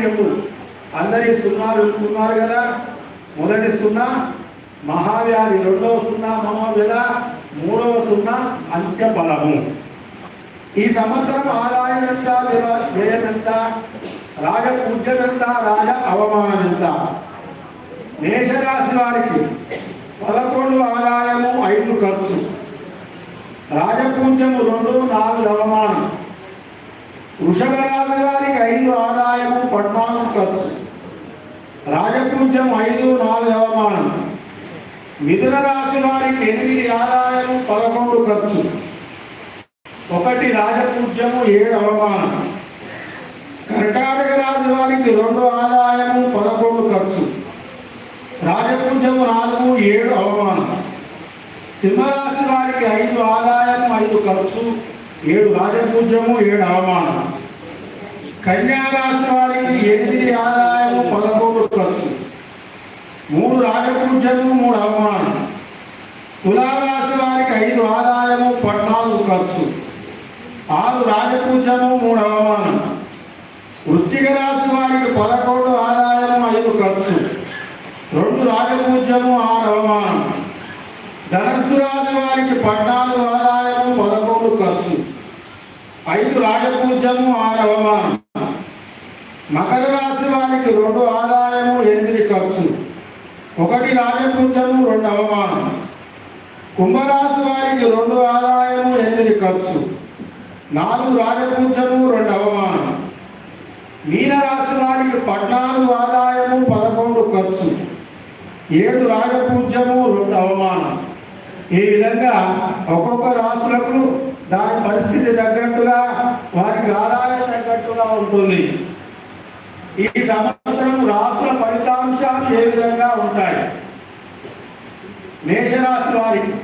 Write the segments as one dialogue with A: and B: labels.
A: 2 అందరి సున్నాలు ఉన్నారు కదా. మొదటి 0 మహావ్యాధి, 2వ 0 మనోవ్యధ, 3వ 0 అంత్యఫలము. ఈ సంవత్సరం ఆదాయం ఎంత, వ్యయం ఎంత, రాజపూజ్యం ఎంత, రాజ అవమానం ఎంత? మేషరాశి వారికి 11 ఆదాయము 5 ఖర్చు, రాజపూజ్యము 2 4 అవమానం. వృషభ రాశి వారికి 5 ఆదాయము 14 ఖర్చు, రాజపూజ్యం 5 4 అవమానం. మిథున రాశి వారికి 8 ఆదాయము 11 ఖర్చు, 1 రాజపూజ్యము 7 అవమానం. కర్కాటక రాశి వారికి 2 ఆదాయము 11 ఖర్చు, రాజపూజ్యము 4 7 అవమానం. సింహరాశి వారికి 5 ఆదాయము 5 ఖర్చు, 7 రాజపూజ్యము 7 అవమానం. కన్యా రాశి వారికి 8 ఆదాయము 11 ఖర్చు, 3 రాజపూజ్యము 3 అవమానం. తులారాశి వారికి 5 ఆదాయము 14 ఖర్చు, 6 రాజపూజ్యము 3 అవమానం. వృశ్చిక రాశి వారికి 11 ఆదాయము 5 ఖర్చు, 2 రాజపూజ్యము 6 అవమానం. ధనస్సు రాశి వారికి 14 ఆదాయము 11 ఖర్చు, 5 రాజపూజ్యము 6 అవమానం. మకర రాశి వారికి 2 ఆదాయము 8 ఖర్చు, 1 రాజపూజ్యము 2 అవమానం. కుంభరాశి వారికి 2 ఆదాయము 8 ఖర్చు, 4 రాజపూజ్యము 2 అవమానం. మీనరాశి వారికి 14 ఆదాయము 11 ఖర్చు, 7 రాజపూజ్యము 2 అవమానం. ఈ విధంగా ఒక్కొక్క రాశులకు దాని పరిస్థితి తగ్గట్టుగా వారికి ఆదాయం తగ్గట్టుగా ఉంటుంది. ఈ సంవత్సరం రాశుల ఫలితాంశాలు ఏ విధంగా ఉంటాయి? మేషరాశి వారికి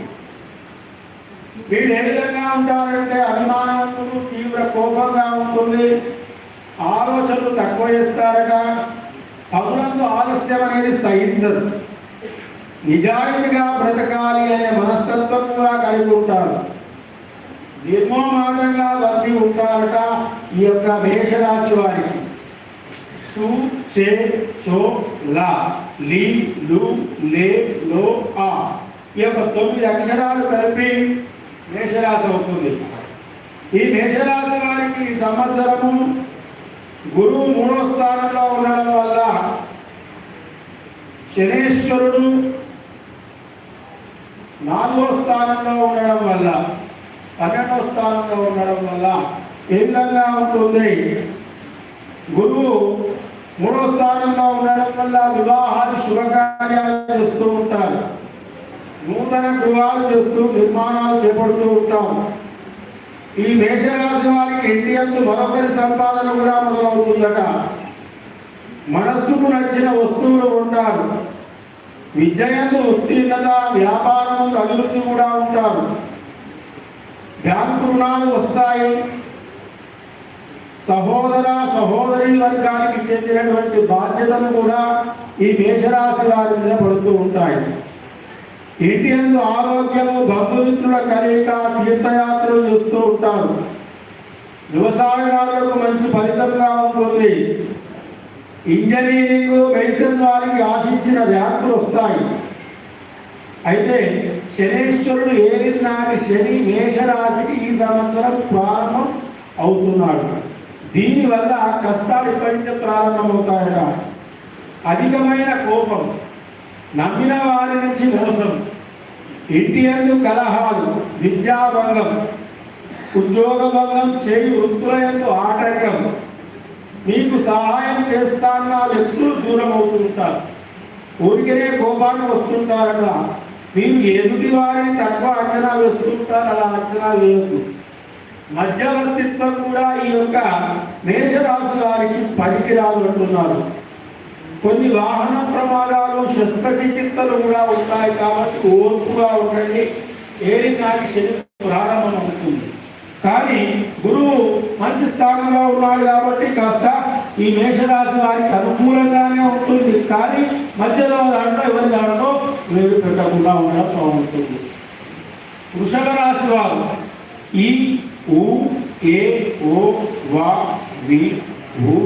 A: వీళ్ళు ఏ విధంగా ఉంటారంటే అభిమానవంతులు, తీవ్ర కోపంగా ఉంటుంది, ఆలోచనలు తక్కువ చేస్తారట, పనులందు ఆలస్యం అనేది సహించదు, నిజాయితీగా బ్రతకాలి అనే మనస్తత్వం కూడా కలిగి ఉంటారు, నిర్మోహమాటంగా వర్తి ఉంటారట. ఈ యొక్క మేషరాశి వారికి షు షే షో లా లీ లు లే లో ఆ ఈ యొక్క 9 అక్షరాలు కలిపి మేషరాశి అవుతుంది. ఈ మేషరాశి వారికి ఈ సంవత్సరము గురువు 3వ స్థానంలో ఉండడం వల్ల, శనేశ్వరుడు 4వ స్థానంలో ఉండడం వల్ల, 12వ స్థానంలో ఉండడం వల్ల ఏ విధంగా ఉంటుంది? గురువు 3వ స్థానంలో ఉండడం వల్ల వివాహాలు శుభకార్యాలు చేస్తూ ఉంటారు, నూతన గృహాలు చేస్తూ నిర్మాణాలు చేపడుతూ ఉంటారు. ఈ మేషరాశి వారికి ఇంటి యందు మరొకరి సంపాదన కూడా మొదలవుతుందట. మనస్సుకు నచ్చిన వస్తువులు ఉంటారు, విద్యయందు ఉత్తీర్ణత, వ్యాపారమందు అభివృద్ధి కూడా ఉంటారు, బ్యాంకు రుణాలు వస్తాయి. సహోదర సహోదరి వర్గానికి చెందినటువంటి బాధ్యతలు కూడా ఈ మేషరాశి వారి మీద పడుతూ ఉంటాయి. ఇంటి యందు ఆరోగ్యము, బంధుమిత్రుల కలయిక, తీర్థయాత్రలు చేస్తూ ఉంటారు. వ్యవసాయదారులకు మంచి ఫలితంగా ఉంటుంది. ఇంజనీరింగ్, మెడిసిన్ వారికి ఆశించిన ర్యాంకులు వస్తాయి. అయితే శనేశ్వరుడు ఏలినాటి శని మేషరాశికి ఈ సంవత్సరం ప్రారంభం అవుతున్నాడు. దీనివల్ల కష్టాలు ఇప్పటి నుంచే ప్రారంభమవుతాయట. అధికమైన కోపం, నమ్మిన వారి నుంచి మోసం, ఇంటి యందు కలహాలు, విద్యాభంగం, ఉద్యోగభంగం, చేయి వృత్తుల యందు ఆటంకం, మీకు సహాయం చేస్తాన్న వ్యక్తులు దూరం అవుతుంటారు, ఊరికనే కోపానికి వస్తుంటారట. మీరు ఎదుటి వారిని తక్కువ అంచనా వేస్తుంటారు, అలా అంచనా వేయద్దు. మధ్యవర్తిత్వం కూడా ఈ యొక్క మేషరాశి వారికి పనికిరాదు అంటున్నారు. కొన్ని వాహన ప్రమాదాలు, శస్త్రచికిత్సలు కూడా ఉంటాయి కాబట్టి ఓర్పుగా ఉండండి. ఏలినాటి శని ప్రారంభం అవుతుంది. కానీ గురువు మంచి స్థానంలో ఉన్నాడు కాబట్టి కాస్త ఈ మేషరాశి వారికి అనుకూలంగానే ఉంటుంది. కానీ మధ్యలో దాంట్లో ఎవరి దాంట్లో వేరు పెట్టకుండా ఉండడం బాగుంటుంది. వృషభ రాశి వారు ఈ ఉ ఏ ఓ వా వి ఉ